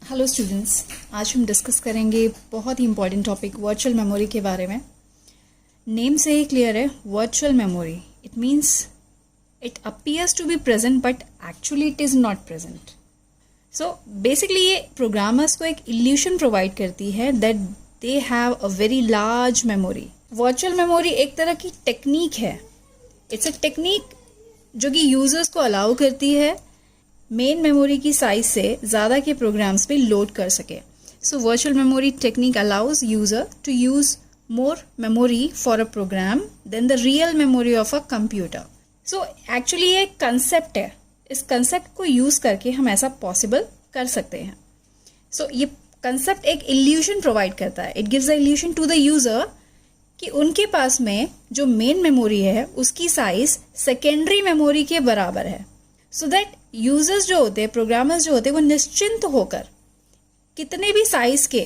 Hello students, आज हम discuss करेंगे बहुत ही इंपॉर्टेंट टॉपिक वर्चुअल मेमोरी के बारे में। नेम से ही क्लियर है, virtual memory it means it appears to be present but actually it is not present. So basically ये प्रोग्रामर्स को एक इल्यूशन प्रोवाइड करती है that they have a very large memory. Virtual memory एक तरह की टेक्निक है। इट्स अ टेक्निक जो कि यूजर्स को अलाउ करती है मेन मेमोरी की साइज से ज़्यादा के प्रोग्राम्स पे लोड कर सके। So virtual memory technique allows user to use more memory for a program than the real memory of a computer. So actually ये कंसेप्ट है, इस कंसेप्ट को यूज करके हम ऐसा पॉसिबल कर सकते हैं। सो ये कंसेप्ट एक इल्यूशन प्रोवाइड करता है। It gives the illusion to the user कि उनके पास में जो मेन मेमोरी है उसकी साइज सेकेंडरी मेमोरी के बराबर है। सो दैट यूजर्स जो होते हैं, प्रोग्रामर्स जो होते हैं, वो निश्चिंत होकर कितने भी साइज के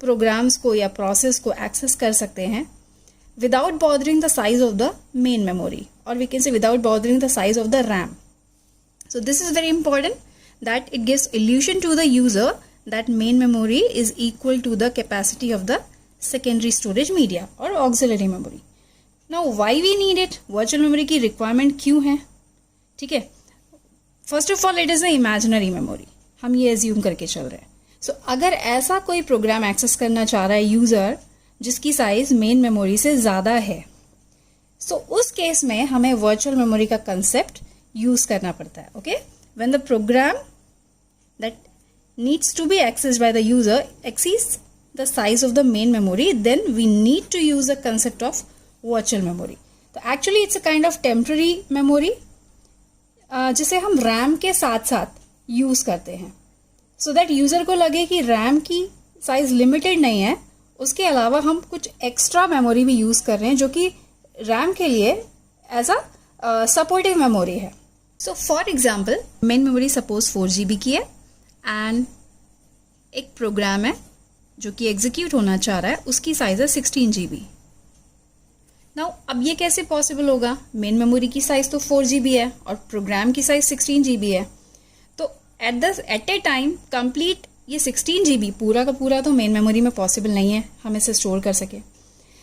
प्रोग्राम्स को या प्रोसेस को एक्सेस कर सकते हैं without bothering the size of the main memory, और we can say without bothering the size of the RAM. So this is very important that it gives illusion to the user that main memory is equal to the capacity of the secondary storage media or auxiliary memory. Now why we need it? Virtual memory की requirement क्यों है? ठीक है, first of all it is a imaginary memory, हम ये assume करके चल रहे हैं। सो अगर ऐसा कोई प्रोग्राम एक्सेस करना चाह रहा है यूजर जिसकी साइज मेन मेमोरी से ज्यादा है, सो उस केस में हमें वर्चुअल मेमोरी का कंसेप्ट यूज करना पड़ता है। Okay, when the program that needs to be accessed by the user exceeds the size of the main memory, then we need to use the concept of virtual memory. तो actually it's a kind of temporary memory जिसे हम RAM के साथ साथ use करते हैं so that user को लगे कि RAM की साइज लिमिटेड नहीं है, उसके अलावा हम कुछ एक्स्ट्रा मेमोरी भी यूज कर रहे हैं जो कि RAM के लिए एज अ सपोर्टिव मेमोरी है। So for example main memory suppose 4 GB की है एंड एक प्रोग्राम है जो कि एग्जीक्यूट होना चाह रहा है, उसकी साइज है 16 GB। नाउ अब ये कैसे पॉसिबल होगा? मेन मेमोरी की साइज तो 4 GB है और प्रोग्राम की साइज 16 GB है, तो एट ए टाइम कंप्लीट ये 16 GB पूरा का पूरा तो मेन मेमोरी में पॉसिबल नहीं है हम इसे स्टोर कर सके।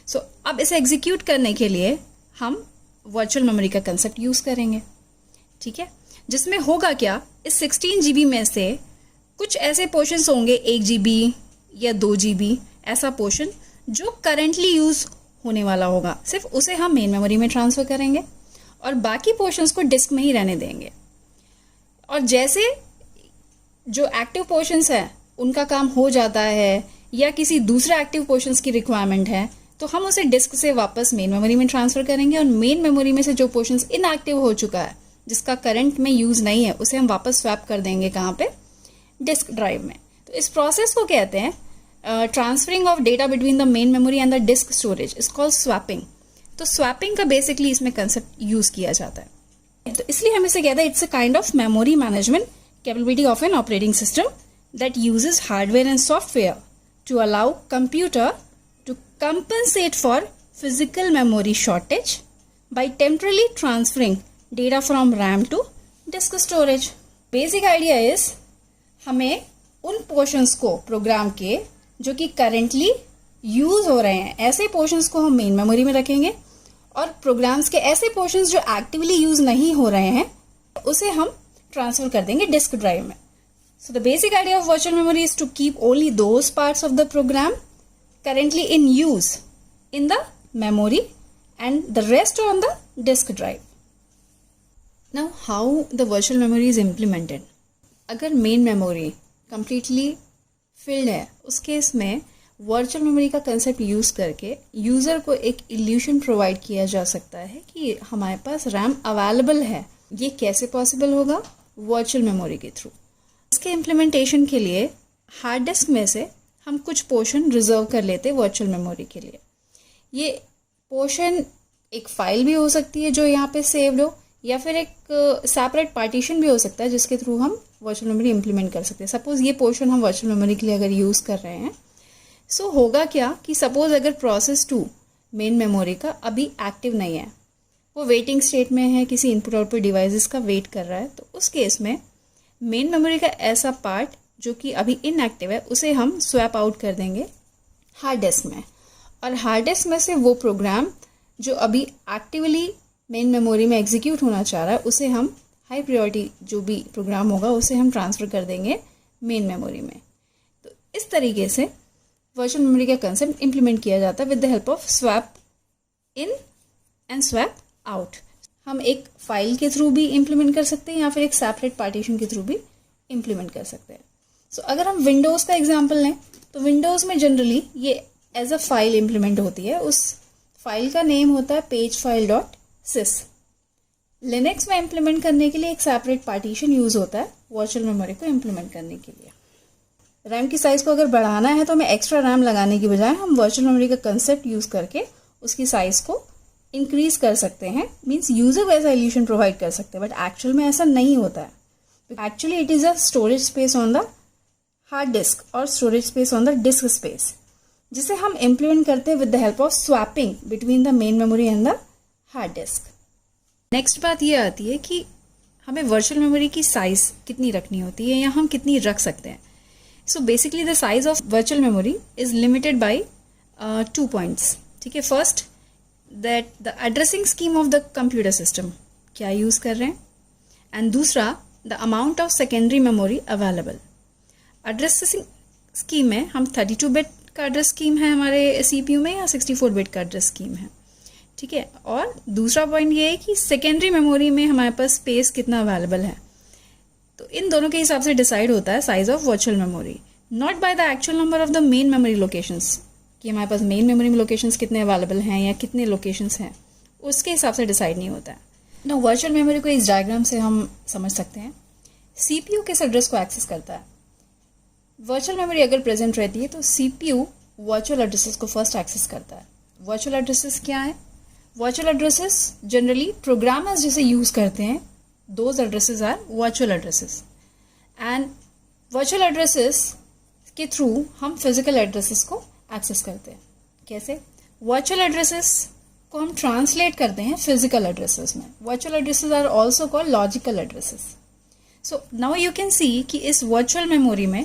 सो अब इसे एग्जीक्यूट करने के लिए हम वर्चुअल मेमोरी का कंसेप्ट यूज करेंगे। ठीक है, जिसमें होगा क्या, इस 16 GB में से कुछ ऐसे पोर्शंस होंगे 1 GB या 2 GB, ऐसा पोर्शन जो करेंटली यूज होने वाला होगा, सिर्फ उसे हम मेन मेमोरी में ट्रांसफर करेंगे और बाकी पोर्शंस को डिस्क में ही रहने देंगे। और जैसे जो एक्टिव पोर्शंस है उनका काम हो जाता है या किसी दूसरे एक्टिव पोर्शंस की रिक्वायरमेंट है तो हम उसे डिस्क से वापस मेन मेमोरी में ट्रांसफर करेंगे, और मेन मेमोरी में से जो पोर्शंस इनएक्टिव हो चुका है जिसका करंट में यूज नहीं है उसे हम वापस स्वैप कर देंगे कहाँ पे, डिस्क ड्राइव में। तो इस प्रोसेस को कहते हैं transferring of data between the main memory and the disk storage, is called swapping. तो स्वैपिंग का बेसिकली इसमें कंसेप्ट यूज किया जाता है, तो इसलिए हम इसे कहते हैं it's a kind of memory management capability of an operating system that uses hardware and software to allow computer to compensate for physical memory shortage by temporarily transferring data from RAM to disk storage. Basic idea is हमें उन portions को programme के जो कि currently use हो रहे हैं, ऐसे पोर्शंस को हम मेन मेमोरी में रखेंगे, और प्रोग्राम्स के ऐसे पोर्शंस जो एक्टिवली यूज नहीं हो रहे हैं उसे हम ट्रांसफर कर देंगे डिस्क ड्राइव में। So the basic idea of virtual memory is to keep only those parts of the program currently in use in the memory and the rest on the disk drive. Now how the virtual memory is implemented? अगर main memory completely filled है उस case में virtual memory का concept use करके user को एक illusion provide किया जा सकता है कि हमारे पास रैम अवेलेबल है। ये कैसे पॉसिबल होगा? वर्चुअल मेमोरी के थ्रू। इसके इम्प्लीमेंटेशन के लिए हार्ड डिस्क में से हम कुछ पोर्शन रिजर्व कर लेते वर्चुअल मेमोरी के लिए। ये पोर्शन एक फाइल भी हो सकती है जो यहाँ पे सेव्ड हो, या फिर एक सेपरेट पार्टीशन भी हो सकता है जिसके थ्रू हम वर्चुअल मेमोरी इंप्लीमेंट कर सकते हैं। सपोज ये पोर्शन हम वर्चुअल मेमोरी के लिए अगर यूज कर रहे हैं, सो होगा क्या कि सपोज अगर प्रोसेस 2 मेन मेमोरी का अभी एक्टिव नहीं है, वो वेटिंग स्टेट में है, किसी इनपुट आउटपुट डिवाइसेस का वेट कर रहा है, तो उस केस में मेन मेमोरी का ऐसा पार्ट जो कि अभी इनएक्टिव है उसे हम स्वैप आउट कर देंगे हार्ड डिस्क में, और हार्ड डिस्क में से वो प्रोग्राम जो अभी एक्टिवली मेन मेमोरी में एग्जीक्यूट होना चाह रहा है उसे हम हाई प्रायोरिटी जो भी प्रोग्राम होगा उसे हम ट्रांसफ़र कर देंगे मेन मेमोरी में। तो इस तरीके से वर्चुअल मेमोरी का कंसेप्ट इम्प्लीमेंट किया जाता है with the help of swap in and swap out. हम एक फाइल के थ्रू भी इम्प्लीमेंट कर सकते हैं या फिर एक सेपरेट पार्टीशन के थ्रू भी इम्प्लीमेंट कर सकते हैं। सो अगर हम विंडोज़ का एग्जांपल लें तो विंडोज़ में जनरली ये एज अ फाइल इम्प्लीमेंट होती है, उस फाइल का नेम होता है पेज फाइल डॉट सिस। लिनक्स में इम्प्लीमेंट करने के लिए एक सेपरेट पार्टीशन यूज़ होता है वर्चुअल मेमोरी को इम्प्लीमेंट करने के लिए। रैम की साइज़ को अगर बढ़ाना है तो हमें एक्स्ट्रा रैम लगाने की बजाय हम वर्चुअल मेमोरी का कंसेप्ट यूज़ करके उसकी साइज़ को इंक्रीज कर सकते हैं, मीन्स यूजर वैसा सोल्यूशन प्रोवाइड कर सकते हैं, बट एक्चुअल में ऐसा नहीं होता है। Actually it is a storage space on the hard disk और storage space on the disk space, जिसे हम इम्प्लीमेंट करते हैं with the help of swapping between the main memory and the hard disk. Next बात ये आती है कि हमें वर्चुअल मेमोरी की साइज़ कितनी रखनी होती है या हम कितनी रख सकते हैं। So basically the size of virtual memory is limited by 2 points. ठीक है, first that the addressing scheme of the computer system क्या यूज़ कर रहे हैं, एंड दूसरा the amount of secondary memory available. Addressing scheme में हम 32 बिट का एड्रेस स्कीम है हमारे सीपीयू में या 64 बिट का एड्रेस स्कीम है। ठीक है, और दूसरा पॉइंट ये है कि सेकेंडरी मेमोरी में हमारे पास स्पेस कितना अवेलेबल है। तो इन दोनों के हिसाब से डिसाइड होता है size of virtual memory, not by the actual number of the main memory locations, कि हमारे पास मेन मेमोरी में लोकेशंस कितने अवेलेबल हैं या कितने लोकेशंस हैं, उसके हिसाब से डिसाइड नहीं होता है। नो, वर्चुअल मेमोरी को इस डायग्राम से हम समझ सकते हैं। सीपीयू किस एड्रेस को एक्सेस करता है? वर्चुअल मेमोरी अगर प्रेजेंट रहती है तो सीपीयू वर्चुअल एड्रेसेस को फर्स्ट एक्सेस करता है। वर्चुअल एड्रेसेस क्या है? वर्चुअल एड्रेसेस जनरली प्रोग्रामर्स जिसे यूज़ करते हैं, those addresses are virtual addresses, and virtual addresses के थ्रू हम फिजिकल एड्रेसेस को एक्सेस करते हैं। कैसे? वर्चुअल एड्रेसेस को हम ट्रांसलेट करते हैं फिजिकल एड्रेसेस में। Virtual addresses are also called logical addresses. So now you can see कि इस वर्चुअल मेमोरी में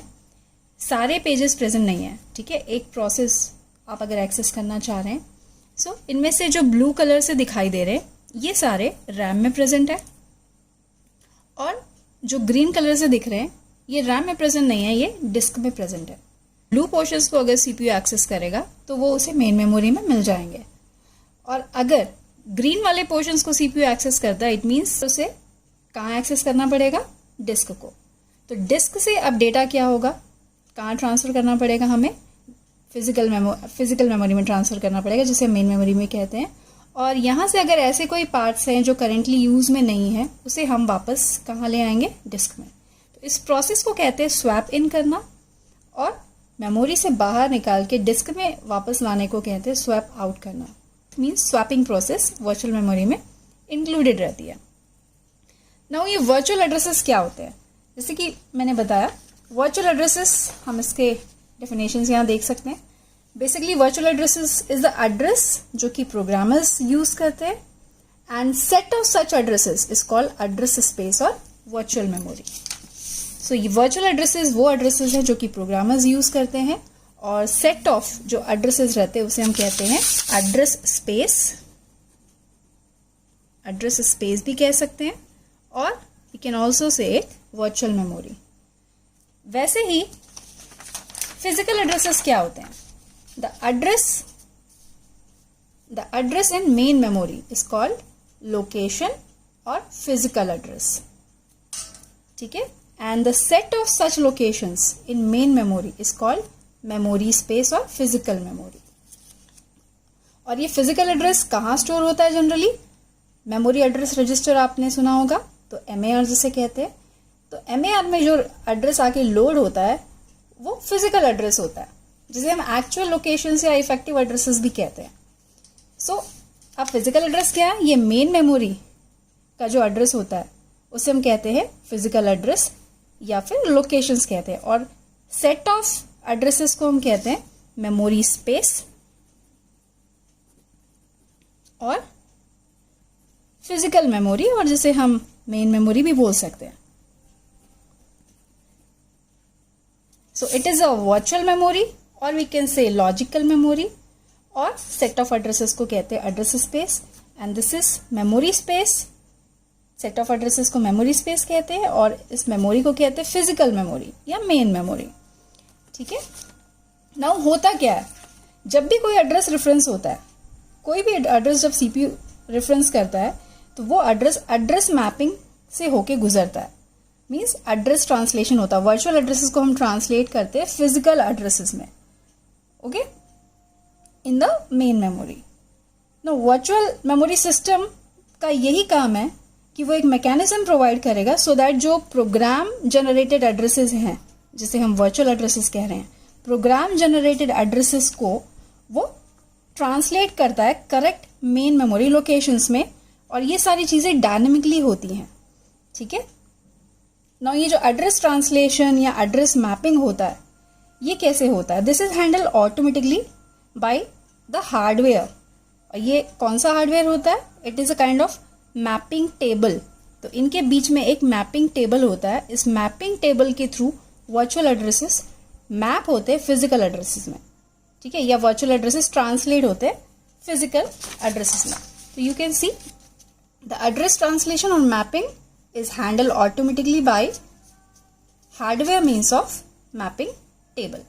सारे पेजेस प्रेजेंट नहीं है। ठीक है, एक प्रोसेस आप अगर एक्सेस करना चाह रहे हैं, सो इनमें से जो ब्लू कलर से दिखाई दे रहे हैं ये सारे रैम में प्रेजेंट है, और जो ग्रीन कलर से दिख रहे हैं ये रैम में प्रेजेंट नहीं है, ये डिस्क में प्रेजेंट है। ब्लू पोर्शंस को अगर सीपीयू एक्सेस करेगा तो वो उसे मेन मेमोरी में मिल जाएंगे, और अगर ग्रीन वाले पोर्शंस को सीपीयू एक्सेस करता है, इट मीन्स उसे कहाँ एक्सेस करना पड़ेगा? डिस्क को। तो डिस्क से अब डेटा क्या होगा, कहाँ ट्रांसफ़र करना पड़ेगा? हमें फिजिकल मेमोरी में ट्रांसफ़र करना पड़ेगा, जिसे मेन मेमोरी में कहते हैं। और यहाँ से अगर ऐसे कोई पार्ट्स हैं जो करेंटली यूज़ में नहीं है, उसे हम वापस कहाँ ले आएंगे? डिस्क में। तो इस प्रोसेस को कहते हैं स्वैप इन करना, और मेमोरी से बाहर निकाल के डिस्क में वापस लाने को कहते हैं स्वैप आउट करना। Means swapping process virtual memory में इंक्लूडेड रहती है। नाउ ये वर्चुअल एड्रेसेस क्या होते हैं? जैसे कि मैंने बताया, वर्चुअल एड्रेसेस, हम इसके डेफिनेशंस यहाँ देख सकते हैं। Basically virtual addresses is the address जो कि प्रोग्रामर्स यूज करते हैं, and set of such addresses is called address space और वर्चुअल मेमोरी। सो ये वर्चुअल एड्रेसेस वो एड्रेसेस हैं जो कि प्रोग्रामर्स यूज करते हैं, और सेट ऑफ जो एड्रेसेस रहते हैं उसे हम कहते हैं एड्रेस स्पेस। एड्रेस स्पेस भी कह सकते हैं, और we can also say it virtual memory. वैसे ही फिजिकल एड्रेसेस क्या होते हैं? The address in main memory is called location और फिजिकल एड्रेस। ठीक है, and the set of such locations in main memory is called memory space और physical memory. और ये फिजिकल एड्रेस कहाँ स्टोर होता है? जनरली मेमोरी एड्रेस रजिस्टर आपने सुना होगा, तो MAR जिसे कहते हैं। तो MAR में जो एड्रेस आके लोड होता है वो फिजिकल एड्रेस होता है, जिसे हम एक्चुअल लोकेशंस या इफेक्टिव एड्रेसेस भी कहते हैं। सो अब फिजिकल एड्रेस क्या है? ये मेन मेमोरी का जो एड्रेस होता है उसे हम कहते हैं फिजिकल एड्रेस या फिर लोकेशंस कहते हैं, और सेट ऑफ एड्रेसेस को हम कहते हैं मेमोरी स्पेस और फिजिकल मेमोरी, और जिसे हम मेन मेमोरी भी बोल सकते हैं। So it is a virtual memory or we can say logical memory और set of addresses को कहते हैं address space and this is memory space. set of addresses को memory space कहते हैं और इस memory को कहते हैं physical memory या main memory. ठीक है. Now होता क्या है, जब भी कोई address reference होता है, कोई भी address जब CPU reference करता है तो वो address mapping से होके गुजरता है. मीन्स एड्रेस ट्रांसलेशन होता है. वर्चुअल एड्रेसेस को हम ट्रांसलेट करते हैं फिजिकल एड्रेसेस में. Okay, in the main memory. No, virtual memory system का यही काम है कि वो एक मैकेनिज्म प्रोवाइड करेगा सो दैट जो प्रोग्राम जनरेटेड एड्रेसेस हैं, जिसे हम वर्चुअल एड्रेसेस कह रहे हैं, प्रोग्राम जनरेटेड एड्रेसेस को वो ट्रांसलेट करता है करेक्ट मेन मेमोरी लोकेशंस में और ये सारी चीज़ें डायनेमिकली होती हैं. ठीक है. नाउ ये जो एड्रेस ट्रांसलेशन या एड्रेस मैपिंग होता है, ये कैसे होता है? This is handle automatically by the hardware. और ये कौन सा हार्डवेयर होता है? It is a kind of mapping table. तो इनके बीच में एक मैपिंग टेबल होता है. इस मैपिंग टेबल के थ्रू वर्चुअल एड्रेसेस मैप होते हैं फिजिकल एड्रेसेस में. ठीक है, या वर्चुअल एड्रेसेस ट्रांसलेट होते हैं फिजिकल एड्रेसेस में. तो you can see the address translation और mapping is handled automatically by hardware means of mapping table.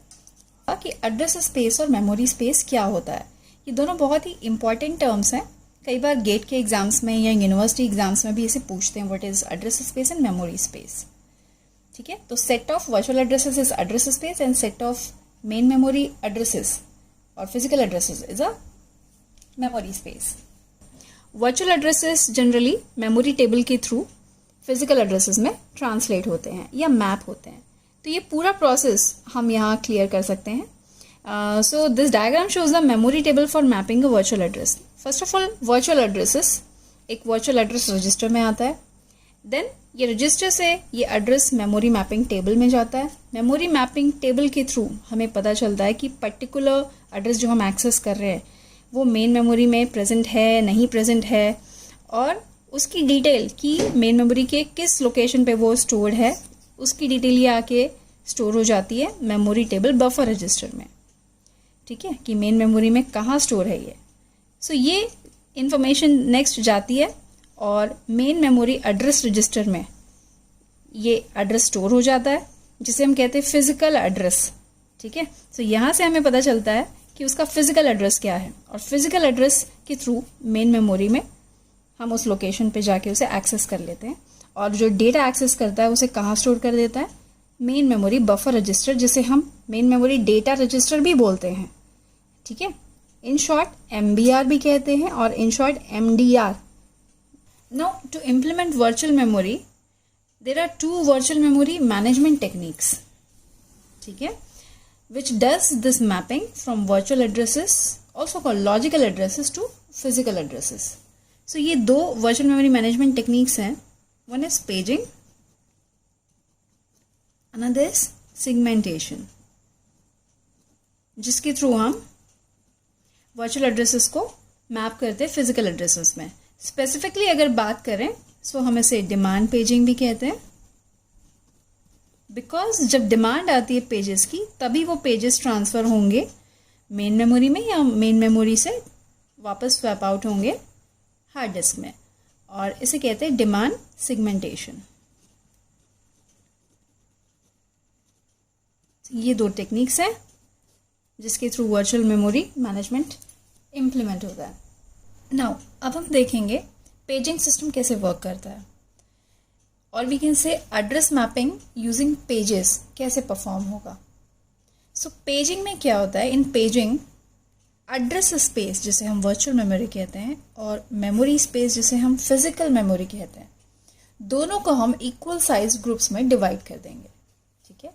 कि एड्रेस स्पेस और मेमोरी स्पेस क्या होता है, ये दोनों बहुत ही इंपॉर्टेंट टर्म्स हैं. कई बार गेट के एग्जाम्स में या यूनिवर्सिटी एग्जाम्स में भी इसे पूछते हैं, what is address space and memory space. ठीक है. तो set of virtual addresses is address space and set of main memory addresses और physical addresses is a memory space. Virtual addresses generally memory table के through physical addresses में translate होते हैं या map होते हैं. तो ये पूरा प्रोसेस हम यहाँ क्लियर कर सकते हैं. So this diagram shows the memory table for mapping a virtual address. First of all, virtual addresses एक वर्चुअल एड्रेस रजिस्टर में आता है. देन ये रजिस्टर से ये एड्रेस मेमोरी मैपिंग टेबल में जाता है. मेमोरी मैपिंग टेबल के थ्रू हमें पता चलता है कि पर्टिकुलर एड्रेस जो हम एक्सेस कर रहे हैं वो मेन मेमोरी में प्रेजेंट है, नहीं प्रेजेंट है, और उसकी डिटेल कि मेन मेमोरी के किस लोकेशन पे वो स्टोर्ड है, उसकी डिटेल ये आके स्टोर हो जाती है मेमोरी टेबल बफर रजिस्टर में. ठीक है, कि मेन मेमोरी में कहाँ स्टोर है ये. सो ये इंफॉर्मेशन नेक्स्ट जाती है और मेन मेमोरी एड्रेस रजिस्टर में ये एड्रेस स्टोर हो जाता है, जिसे हम कहते हैं फिजिकल एड्रेस. ठीक है. सो यहाँ से हमें पता चलता है कि उसका फिजिकल एड्रेस क्या है, और फिजिकल एड्रेस के थ्रू मेन मेमोरी में हम उस लोकेशन पे जाके उसे एक्सेस कर लेते हैं. और जो डेटा एक्सेस करता है उसे कहाँ स्टोर कर देता है? मेन मेमोरी बफर रजिस्टर, जिसे हम मेन मेमोरी डेटा रजिस्टर भी बोलते हैं. ठीक है. इन शॉर्ट MBR भी कहते हैं और in short MDR. Now to implement virtual memory there are 2 virtual memory management techniques. ठीक है, which does this mapping from virtual addresses, also called logical addresses, to physical addresses. So ये 2 virtual memory management techniques हैं. One is paging, another is segmentation, जिसके through हम virtual addresses को map करते हैं physical addresses में. Specifically अगर बात करें सो हम इसे डिमांड पेजिंग भी कहते हैं, बिकॉज जब डिमांड आती है पेजेस की तभी वो पेजेस ट्रांसफर होंगे मेन मेमोरी में या मेन मेमोरी से वापस स्वैप आउट होंगे हार्ड डिस्क में, और इसे कहते हैं डिमांड सिगमेंटेशन. ये 2 टेक्निक्स हैं जिसके through virtual memory management implement होता है. नाउ अब हम देखेंगे पेजिंग सिस्टम कैसे वर्क करता है, और we can say address mapping using pages कैसे परफॉर्म होगा. सो पेजिंग में क्या होता है? इन पेजिंग एड्रेस स्पेस जिसे हम वर्चुअल मेमोरी कहते हैं और मेमोरी स्पेस जिसे हम फिजिकल मेमोरी कहते हैं, दोनों को हम इक्वल साइज ग्रुप्स में डिवाइड कर देंगे. ठीक है.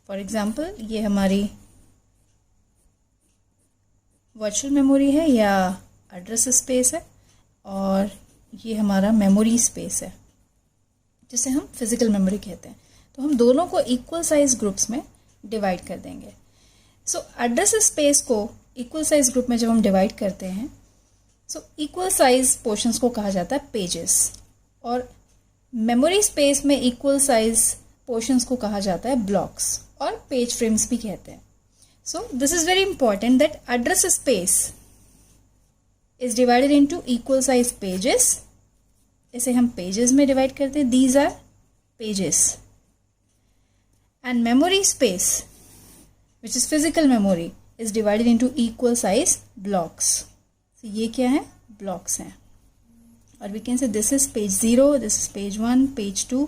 फॉर एग्जांपल ये हमारी वर्चुअल मेमोरी है या एड्रेस स्पेस है, और ये हमारा मेमोरी स्पेस है जिसे हम फिजिकल मेमोरी कहते हैं. तो हम दोनों को इक्वल साइज ग्रुप्स में डिवाइड कर देंगे. सो एड्रेस स्पेस को इक्वल साइज ग्रुप में जब हम डिवाइड करते हैं, सो इक्वल साइज पोर्शंस को कहा जाता है पेजेस, और मेमोरी स्पेस में इक्वल साइज पोर्शंस को कहा जाता है ब्लॉक्स. और पेज फ्रेम्स भी कहते हैं. So this is very important that address space is divided into equal size pages. इसे हम पेजेस में डिवाइड करते हैं. These are pages. And memory space which is physical memory is divided into equal size blocks. तो ये क्या है? Blocks हैं. और we can say this is page 0, this is page 1, page 2,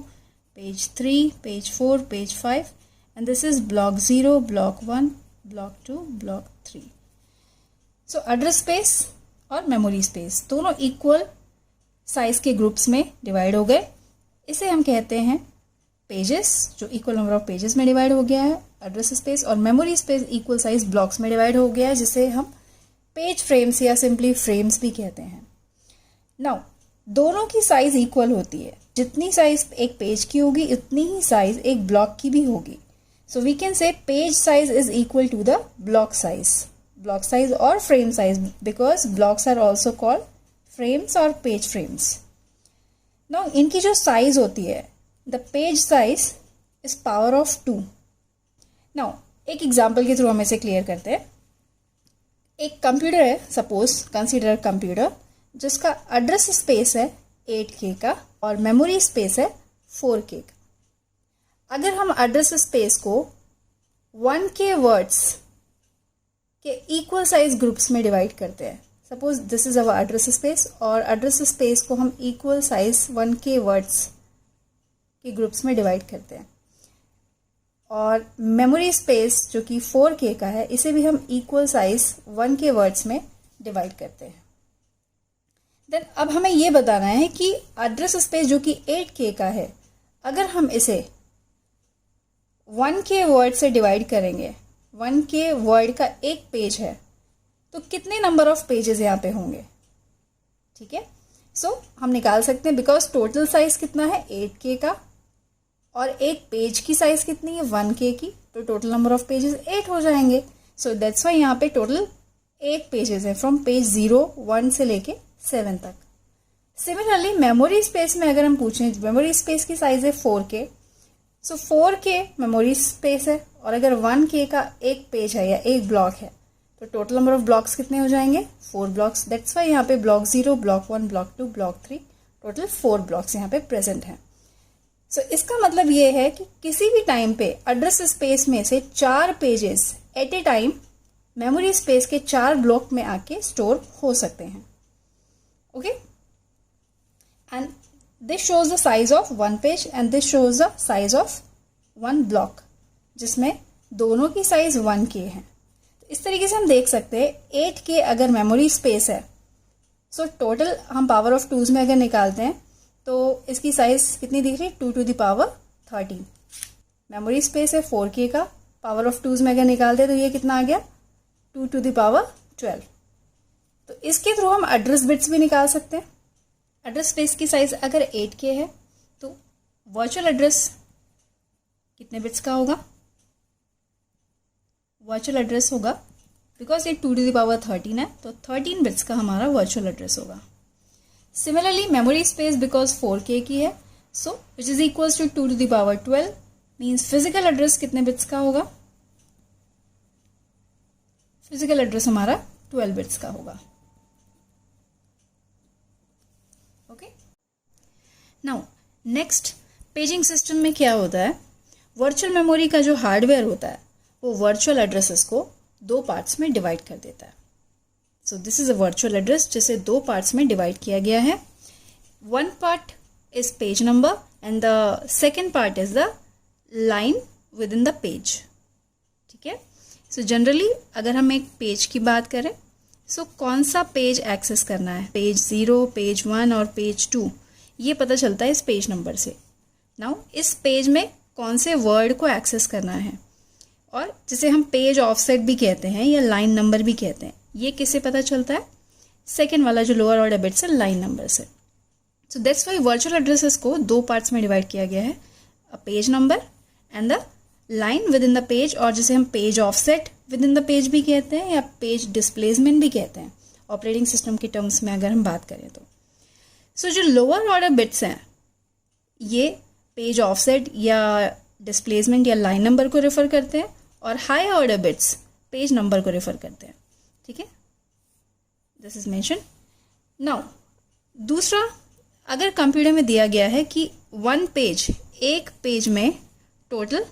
page 3, page 4, page 5 and this is block 0, block 1, block 2, block 3. So address space और memory space दोनों equal size के groups में डिवाइड हो गए. इसे हम कहते हैं पेजेस, जो इक्वल नंबर ऑफ पेजेस में डिवाइड हो गया है एड्रेस स्पेस, और memory space equal size blocks में डिवाइड हो गया है, जिसे हम पेज फ्रेम्स या सिंपली फ्रेम्स भी कहते हैं. नाउ दोनों की साइज इक्वल होती है. जितनी साइज एक पेज की होगी उतनी ही साइज एक ब्लॉक की भी होगी. So we can say page size is equal to the block size और frame size, because blocks are also called frames और पेज फ्रेम्स. नाउ इनकी जो साइज होती है, the page size is power of 2. Now एक example के through हम इसे क्लियर करते हैं. एक कंप्यूटर है, सपोज कंसीडर कंप्यूटर, जिसका एड्रेस स्पेस है 8K का और मेमोरी स्पेस है 4K का. अगर हम एड्रेस स्पेस को 1K वर्ड्स के इक्वल साइज ग्रुप्स में डिवाइड करते हैं, suppose this is our address space, और एड्रेस स्पेस को हम इक्वल साइज 1K वर्ड्स के ग्रुप्स में डिवाइड करते हैं, और मेमोरी स्पेस जो कि 4K का है, इसे भी हम इक्वल साइज 1K वर्ड्स में डिवाइड करते हैं. देन अब हमें ये बताना है कि एड्रेस स्पेस जो कि 8K का है, अगर हम इसे 1K वर्ड से डिवाइड करेंगे, 1K वर्ड का एक पेज है, तो कितने नंबर ऑफ पेजेस यहाँ पे होंगे? ठीक है, सो हम निकाल सकते हैं, बिकॉज टोटल साइज कितना है 8K का और एक पेज की साइज कितनी है 1K की, तो टोटल नंबर ऑफ पेजेस 8 हो जाएंगे. सो दैट्स वाई यहाँ पे टोटल 8 पेजेस है, फ्रॉम पेज 0, 1 से लेके 7 तक. सिमिलरली मेमोरी स्पेस में अगर हम पूछें, मेमोरी स्पेस की साइज है 4K, सो 4K मेमोरी स्पेस है, और अगर 1K का एक पेज है या एक ब्लॉक है, तो टोटल नंबर ऑफ ब्लॉक्स कितने हो जाएंगे? 4 ब्लॉक्स. दैट्स वाई यहाँ पे block 0, block 1, block 2, block 3, total 4 blocks यहाँ पे प्रेजेंट हैं. सो इसका मतलब ये है कि किसी भी टाइम पे एड्रेस स्पेस में से 4 pages at a time memory space के 4 ब्लॉक में आके स्टोर हो सकते हैं. Okay, and this shows the size of 1 page and this shows the size of 1 block, जिसमें दोनों की साइज 1K है. इस तरीके से हम देख सकते हैं 8K अगर मेमोरी स्पेस है, सो टोटल हम पावर ऑफ 2s में अगर निकालते हैं तो इसकी साइज कितनी दिख रही है? 2 to the power 13. Memory space है 4K का, पावर ऑफ 2s में अगर निकालते हैं तो ये कितना आ गया? 2 to the power 12. तो इसके थ्रू हम एड्रेस बिट्स भी निकाल सकते हैं. एड्रेस स्पेस की साइज अगर 8K है तो वर्चुअल एड्रेस कितने बिट्स का होगा? वर्चुअल एड्रेस होगा, बिकॉज ये 2 to the power 13 है, तो 13 बिट्स का हमारा वर्चुअल एड्रेस होगा. Similarly memory space because 4K की है, so which is equals to 2 to the power 12, means physical address कितने बिट्स का होगा? फिजिकल एड्रेस हमारा 12 बिट्स का होगा. Okay, now next paging system में क्या होता है? वर्चुअल मेमोरी का जो हार्डवेयर होता है वो वर्चुअल एड्रेसेस को 2 पार्ट्स में डिवाइड कर देता है. सो this is a virtual address जिसे 2 पार्ट्स में डिवाइड किया गया है. 1 part is page number and the second part is the line with in the page. ठीक है, सो जनरली अगर हम एक पेज की बात करें, सो कौन सा पेज एक्सेस करना है, पेज 0, पेज 1 और पेज 2, ये पता चलता है इस पेज नंबर से. नाउ इस पेज में कौन से वर्ड को एक्सेस करना है, और जिसे हम पेज ऑफसेट भी कहते हैं या लाइन नंबर भी कहते हैं, ये किससे पता चलता है? सेकेंड वाला जो लोअर ऑर्डर बिट्स है, लाइन नंबर से. So that's why virtual addresses को 2 पार्ट्स में डिवाइड किया गया है, a page number and the line with in the page, और जिसे हम page offset with in the page भी कहते हैं या पेज डिस्प्लेसमेंट भी कहते हैं ऑपरेटिंग सिस्टम की टर्म्स में अगर हम बात करें तो. सो जो लोअर ऑर्डर बिट्स हैं, ये पेज ऑफसेट या डिस्प्लेसमेंट या लाइन नंबर को रेफर करते हैं, और high order bits page number को रेफर करते हैं। ठीक है, दिस इज मेंशन। नाउ दूसरा, अगर कंप्यूटर में दिया गया है कि एक पेज में total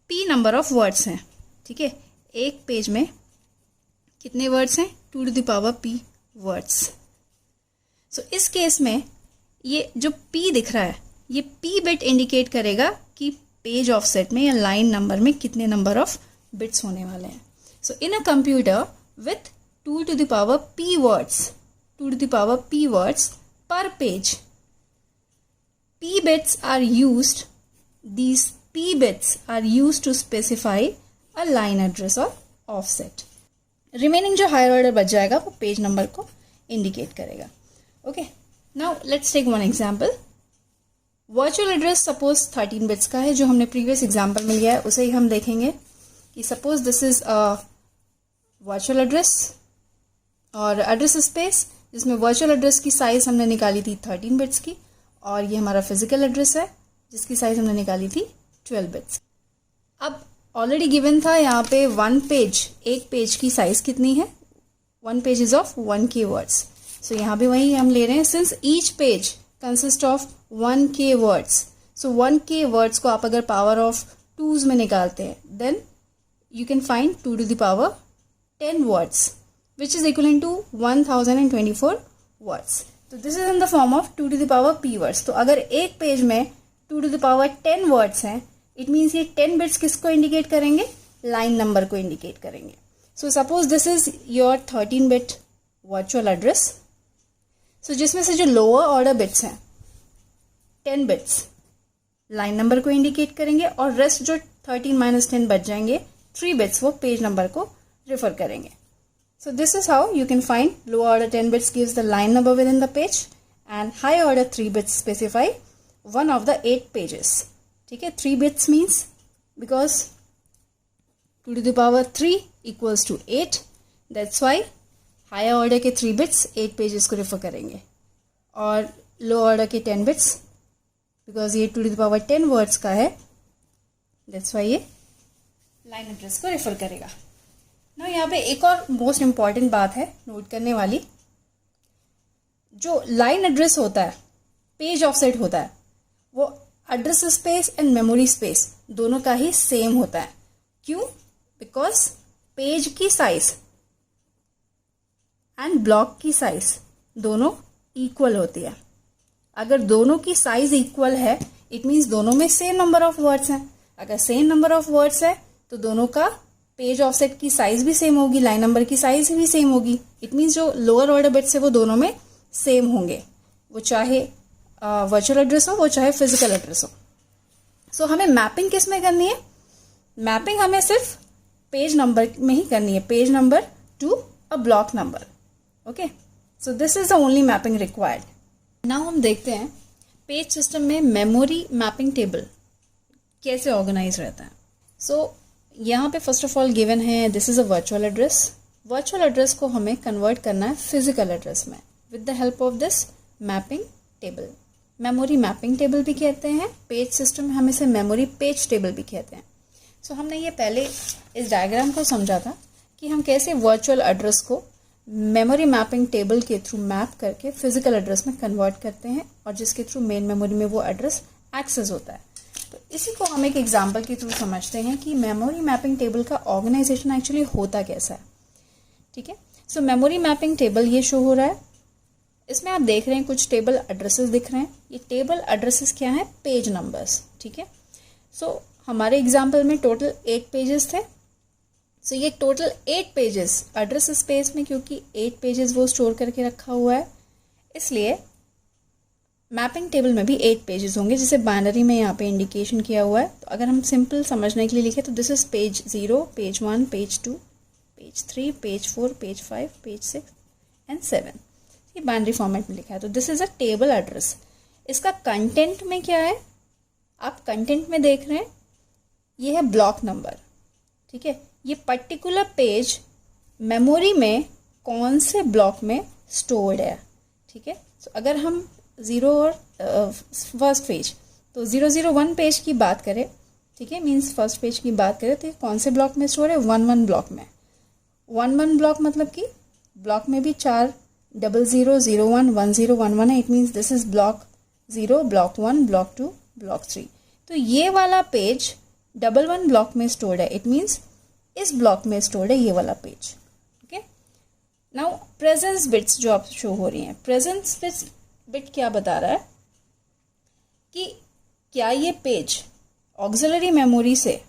p number of words हैं। ठीक है, एक पेज में कितने वर्ड्स हैं? 2 to the power p words. So इस केस में ये जो p दिख रहा है, ये p बिट इंडिकेट करेगा कि पेज ऑफसेट में या लाइन नंबर में कितने नंबर ऑफ बिट्स होने वाले हैं। So in a computer with 2 to the power p words, 2 to the power p words per page, p bits are used, these p bits are used to specify a line address or offset. Remaining जो higher order बच जाएगा वो page number को indicate करेगा। Okay, now let's take one example. Virtual address suppose 13 bits का है, जो हमने प्रीवियस एग्जांपल में लिया है उसे ही हम देखेंगे कि suppose this is a virtual address और एड्रेस स्पेस, जिसमें वर्चुअल एड्रेस की साइज हमने निकाली थी 13 बिट्स की, और ये हमारा फिजिकल एड्रेस है जिसकी साइज हमने निकाली थी 12 बिट्स। अब ऑलरेडी गिवन था यहाँ पे एक पेज की साइज कितनी है? 1 page is of 1K words. So यहाँ पे वही हम ले रहे हैं, since each page consist of 1K words. So 1K words को आप अगर पावर ऑफ 2s में निकालते हैं, then you can find 2 to the power 10 words, which is equivalent to 1024 words. तो this is in the form of 2 to the power p words. तो अगर एक पेज में 2 to the power 10 words हैं, it means ये 10 bits किसको indicate करेंगे? Line number को इंडिकेट करेंगे। So suppose this is your 13 bit virtual address. So जिसमें से जो लोअर ऑर्डर बिट्स हैं 10 बिट्स लाइन नंबर को इंडिकेट करेंगे, और रेस्ट जो 13 - 10 बच जाएंगे 3 बिट्स वो पेज नंबर को रेफर करेंगे। So this is how you can find low order 10 bits gives the line number within the page, and high order 3 bits specify one of the 8 pages. ठीक है, 3 bits means because 2 to the power 3 equals to 8, that's why higher order के 3 bits 8 pages को refer करेंगे, और low order के 10 bits because ये 2 to the power 10 words का है, that's why ये लाइन एड्रेस को रेफर करेगा। ना यहाँ पे एक और मोस्ट इम्पॉर्टेंट बात है नोट करने वाली, जो लाइन एड्रेस होता है, पेज ऑफसेट होता है, वो address space and memory space दोनों का ही सेम होता है। क्यों? बिकॉज पेज की साइज एंड ब्लॉक की साइज दोनों इक्वल होती है। अगर दोनों की साइज इक्वल है, इट मीन्स दोनों में सेम नंबर ऑफ वर्ड्स हैं। अगर सेम नंबर ऑफ वर्ड्स है तो दोनों का पेज ऑफसेट की साइज भी सेम होगी, लाइन नंबर की साइज भी सेम होगी। इट मीन्स जो लोअर ऑर्डर बिट्स है वो दोनों में सेम होंगे, वो चाहे वर्चुअल एड्रेस हो, वो चाहे फिजिकल एड्रेस हो। सो हमें मैपिंग किस में करनी है? मैपिंग हमें सिर्फ पेज नंबर में ही करनी है, page number to a block number. Okay, so this is the only mapping required. Now हम देखते हैं पेज सिस्टम में मेमोरी मैपिंग टेबल कैसे ऑर्गेनाइज रहता है। सो यहाँ पे फर्स्ट ऑफ ऑल गिवन है this is a virtual address. Virtual address को हमें कन्वर्ट करना है फिजिकल एड्रेस में with the help of this mapping table. Memory mapping table भी कहते हैं, पेज सिस्टम में हम इसे मेमोरी पेज टेबल भी कहते हैं। सो हमने ये पहले इस डायग्राम को समझा था कि हम कैसे वर्चुअल एड्रेस को मेमोरी मैपिंग टेबल के थ्रू मैप करके फिजिकल एड्रेस में कन्वर्ट करते हैं, और जिसके थ्रू मेन मेमोरी में वो एड्रेस एक्सेस होता है। तो इसी को हम एक एग्जाम्पल के थ्रू समझते हैं कि मेमोरी मैपिंग टेबल का ऑर्गेनाइजेशन एक्चुअली होता कैसा है। ठीक है, सो मेमोरी मैपिंग टेबल ये शो हो रहा है। इसमें आप देख रहे हैं कुछ टेबल एड्रेसेस दिख रहे हैं। ये टेबल एड्रेसेस क्या हैं? Page numbers. ठीक है, सो हमारे एग्जाम्पल में टोटल 8 पेजेस थे। सो ये टोटल 8 पेजेस एड्रेस स्पेस में, क्योंकि 8 पेजेस वो स्टोर करके रखा हुआ है, इसलिए मैपिंग टेबल में भी 8 पेजेस होंगे, जिसे बाइनरी में यहाँ पे इंडिकेशन किया हुआ है। तो अगर हम सिंपल समझने के लिए लिखे तो this is page 0, page 1, page 2, page 3, page 4, page 5, page 6 and 7। ये बाइनरी फॉर्मेट में लिखा है। तो this is a table address. इसका कंटेंट में क्या है? आप कंटेंट में देख रहे हैं, ये है ब्लॉक नंबर। ठीक है, ये पर्टिकुलर पेज मेमोरी में कौन से ब्लॉक में स्टोर्ड है। ठीक है, तो अगर हम 0 और फर्स्ट पेज तो 001 पेज की बात करें, ठीक है, मीन्स फर्स्ट पेज की बात करें तो कौन से ब्लॉक में स्टोर है, 1 1 ब्लॉक में। 1 1 ब्लॉक मतलब कि ब्लॉक में भी 4 0 0 0 1 1 0 1 1 है। It means this is block 0, block 1, block 2, block 3। तो ये वाला पेज 1 1 ब्लॉक में स्टोर्ड है। इट मीन्स इस ब्लॉक में स्टोर्ड है ये वाला page. Okay, now presence bits जो आप शो हो रही हैं, प्रेजेंस बिट क्या बता रहा है कि क्या ये पेज ऑक्सिलरी मेमोरी से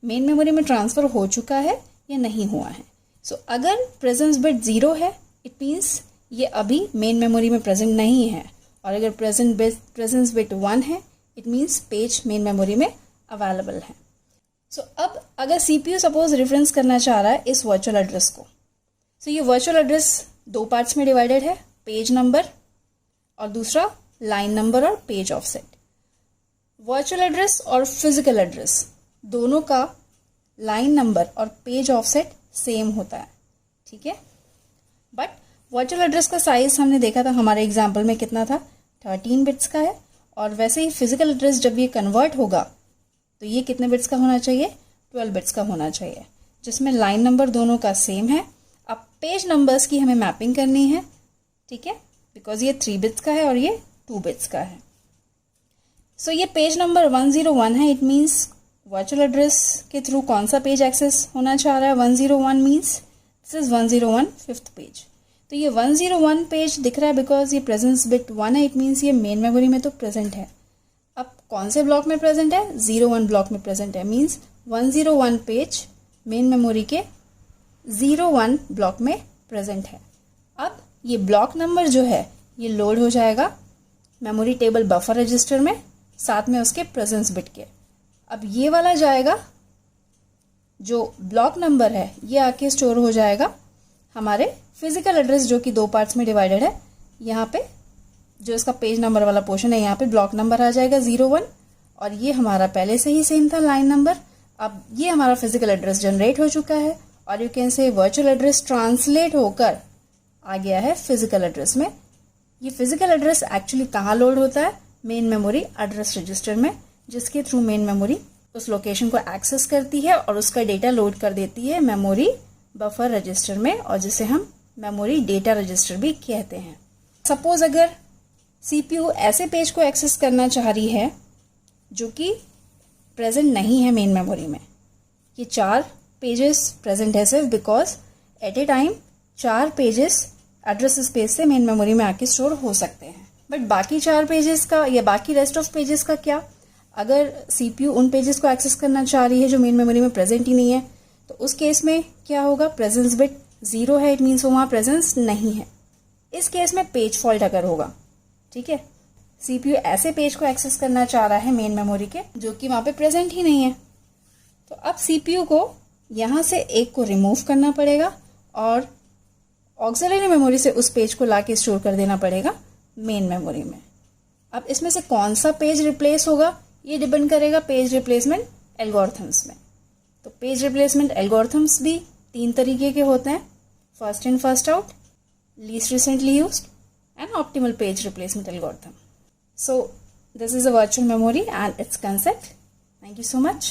मेन मेमोरी में ट्रांसफ़र हो चुका है या नहीं हुआ है। सो अगर प्रेजेंस बिट 0 है, इट मीन्स ये अभी मेन मेमोरी में प्रेजेंट नहीं है, और अगर प्रेजेंस बिट 1 है, it means page main memory में अवेलेबल है। सो अब अगर CPU सपोज रेफरेंस करना चाह रहा है इस वर्चुअल एड्रेस को, सो ये वर्चुअल एड्रेस 2 पार्ट्स में डिवाइडेड है, पेज नंबर और दूसरा लाइन नंबर और पेज ऑफसेट। वर्चुअल एड्रेस और फिजिकल एड्रेस दोनों का लाइन नंबर और पेज ऑफसेट सेम होता है, ठीक है। बट वर्चुअल एड्रेस का साइज हमने देखा था हमारे एग्जाम्पल में कितना था, 13 बिट्स का है, और वैसे ही फिजिकल एड्रेस जब ये कन्वर्ट होगा तो ये कितने बिट्स का होना चाहिए, 12 बिट्स का होना चाहिए, जिसमें लाइन नंबर दोनों का सेम है। अब पेज नंबर्स की हमें मैपिंग करनी है, ठीक है, बिकॉज ये 3 बिट्स का है और ये 2 बिट्स का है। सो ये पेज नंबर 101 है। इट मीन्स वर्चुअल एड्रेस के थ्रू कौन सा पेज एक्सेस होना चाह रहा है, 101 means this is 101 5th page. तो ये 101 पेज दिख रहा है बिकॉज ये प्रेजेंस बिट 1 है। इट मीन्स ये मेन मेमोरी में तो प्रेजेंट है। अब कौन से ब्लॉक में प्रेजेंट है, 01 ब्लॉक में प्रेजेंट है। मीन्स 101 पेज मेन मेमोरी के 01 ब्लॉक में प्रेजेंट है। अब ये ब्लॉक नंबर जो है ये लोड हो जाएगा मेमोरी टेबल बफर रजिस्टर में, साथ में उसके प्रेजेंस बिट के। अब ये वाला जाएगा, जो ब्लॉक नंबर है ये आके स्टोर हो जाएगा हमारे फिजिकल एड्रेस जो कि 2 पार्ट्स में डिवाइडेड है। यहाँ पे जो इसका पेज नंबर वाला पोर्शन है, यहाँ पे ब्लॉक नंबर आ जाएगा 01, और ये हमारा पहले से ही सेम था लाइन नंबर। अब ये हमारा फिजिकल एड्रेस जनरेट हो चुका है, और you can say virtual address translate होकर आ गया है फिजिकल एड्रेस में। ये फिजिकल एड्रेस एक्चुअली कहाँ लोड होता है, मेन मेमोरी एड्रेस रजिस्टर में, जिसके थ्रू मेन मेमोरी उस लोकेशन को एक्सेस करती है और उसका डेटा लोड कर देती है मेमोरी बफर रजिस्टर में, और जिसे हम मेमोरी डेटा रजिस्टर भी कहते हैं। सपोज अगर CPU ऐसे पेज को एक्सेस करना चाह रही है जो कि प्रेजेंट नहीं है मेन मेमोरी में, ये 4 पेजेस प्रेजेंट है सिर्फ because at a time 4 pages address space से मेन मेमोरी में आके स्टोर हो सकते हैं। बट बाकी 4 पेजेस का या बाकी रेस्ट ऑफ पेजेस का क्या, अगर CPU उन पेजेस को एक्सेस करना चाह रही है जो मेन मेमोरी में प्रेजेंट ही नहीं है, तो उस केस में क्या होगा, प्रेजेंस बिट 0 है। इट मीन्स वो वहाँ प्रेजेंस नहीं है। इस केस में पेज फॉल्ट अगर होगा, ठीक है, CPU ऐसे पेज को एक्सेस करना चाह रहा है मेन मेमोरी के जो कि वहाँ पे प्रेजेंट ही नहीं है, तो अब CPU को यहाँ से एक को रिमूव करना पड़ेगा और ऑक्सिलरी मेमोरी से उस पेज को लाके स्टोर कर देना पड़ेगा मेन मेमोरी में। अब इसमें से कौन सा पेज रिप्लेस होगा ये डिपेंड करेगा पेज रिप्लेसमेंट एल्गोरिथम्स में। तो पेज रिप्लेसमेंट एल्गोरिथम्स भी 3 तरीके के होते हैं, first in first out, least recently used and optimal page replacement algorithm. So this is a virtual memory and its concept. Thank you so much.